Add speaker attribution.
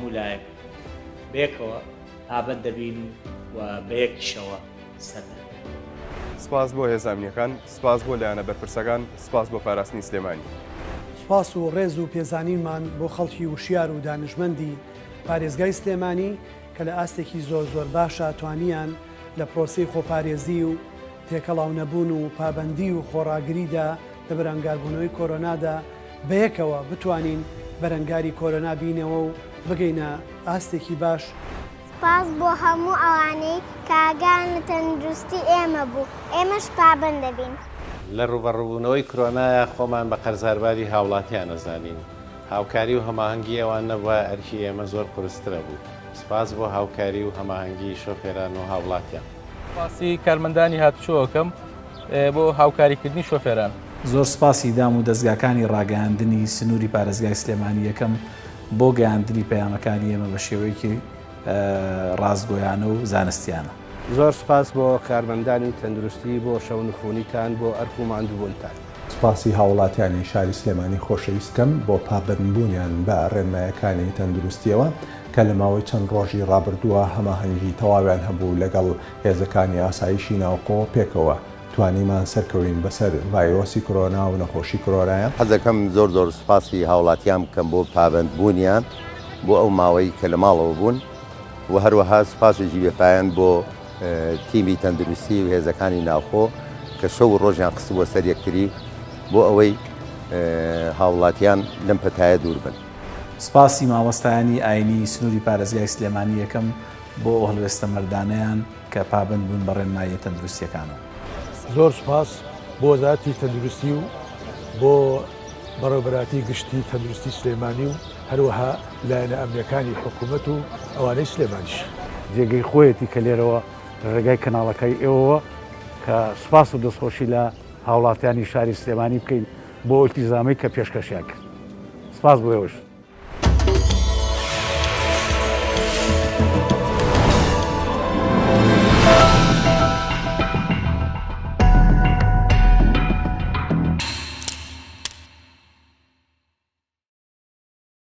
Speaker 1: هەموو لایەک بەیەکەوە ئابەت دەبین و بەیەکیشەوە سەردە.
Speaker 2: سپاس بۆ هێزانیەکان، سپاس بۆ لایەنە بەرپرسەکان، سپاس بۆ پاراستنی سلێمانی.
Speaker 3: سپاس و ڕێز و پێزانینمان بۆ خەڵکی وشیار و دانیشمەندی پارێزگای سلێمانی کە لە ئاستێکی زۆر باشە توانیان لە پرۆسەی خۆپارێزی و تێکەڵاو نەبوون و پابەندی و خۆڕاگریدا لە بەرەنگاربوونەوەی کۆرۆنادا بەیەکەوە بتوانین بەرەنگاری کۆرۆنا بینەوە و بگەینە ئاستێکی باش.
Speaker 4: سپاس بۆ هەموو ئەوانەی کاگان لە تەندروستی ئێمە بوو، ئێمەش پابەند دەبین.
Speaker 5: لە ڕوبەڕووبوونەوەی کۆرۆنایە خۆمان بە قەرزارباری هاوڵاتیان نەزانین. هاوکاری و هەماهەنگی ئەوان نەبووە ئەرکی ئێمە زۆر قورسترە بوو. سپاس بۆ هاوکاری و هەماهەنگی شۆفێران و هاوڵاتیان.
Speaker 6: سپاسی کارمەندانی هاتوچۆکەم بۆ هاوکاریکردنی شۆفێران.
Speaker 7: زۆر سپاسی دام و دەستگاکانی ڕاگەاندنی سنووری پارێزگای سلێمانی یەکەم بۆ گەیاندنی پەیامەکانی ئێمە بە شێوەیەکی ڕاستگۆیانە و زانستیانە.
Speaker 8: زۆر سپاس بۆ کارمەندانی تەندروستی بۆ شەونخوونیتان بۆ ئەرک و ماندووبوونتان.
Speaker 9: سپاسی هاوڵاتیانی شاری سلێمانی خۆشەویستکەم بۆ پابەندبوونیان بە ڕێنمایەکانی تەندروستیەوە کە لە ماوەی چەند ڕۆژی ڕابردووە هەماهەنگی تەواویان هەبوو لەگەڵ هێزەکانی ئاسایشی ناوخۆ پێکەوە توانیمان سەرکەوین بەسەر ڤایرۆسی کۆرۆنا و نەخۆشی کۆرۆنایە.
Speaker 10: حەزەکەم زۆر سپاسی هاوڵاتیان بکەم بۆ پابەندبوونیان بۆ ئەو ماوەی کە لە ماڵەوە بوون و هەروەها سپاسێکی بێپایان بۆ تیمی تەندروستی و هێزەکانی ناوخۆ کە شەو و ڕۆژیان قسبووە سەر یەکتری بۆ ئەوەی هاوڵاتیان لەم پەتایە دوور بن.
Speaker 7: سپاسی مامۆستایانی ئاینی سنووری پارێزگای سلێمانی یەکەم بۆ هەڵوێستە مەردانەیان کە پابەند بوون بە ڕێنمایی تەندروستیەکانەوە.
Speaker 11: زۆر سپاس بۆ وەزارەتی تەندروستی و بۆ بەڕێوەبەراتی گشتی تەندروستی سلێمانی و هەروەها لایەنە ئەمنیەکانی حکوومەت و ئەوانەی سلێمانیش.
Speaker 8: جێگەی خۆیەتی کە لێرەوە ڕێگای کەناڵەکەی ئێوەوە کە سپاس و دەستخۆشی لە هاوڵاتیانی شاری سلێمانی بکەین بۆ ئیلتیزامی کە پێشکەشیان کرد. سپاس بۆ ئێوەش.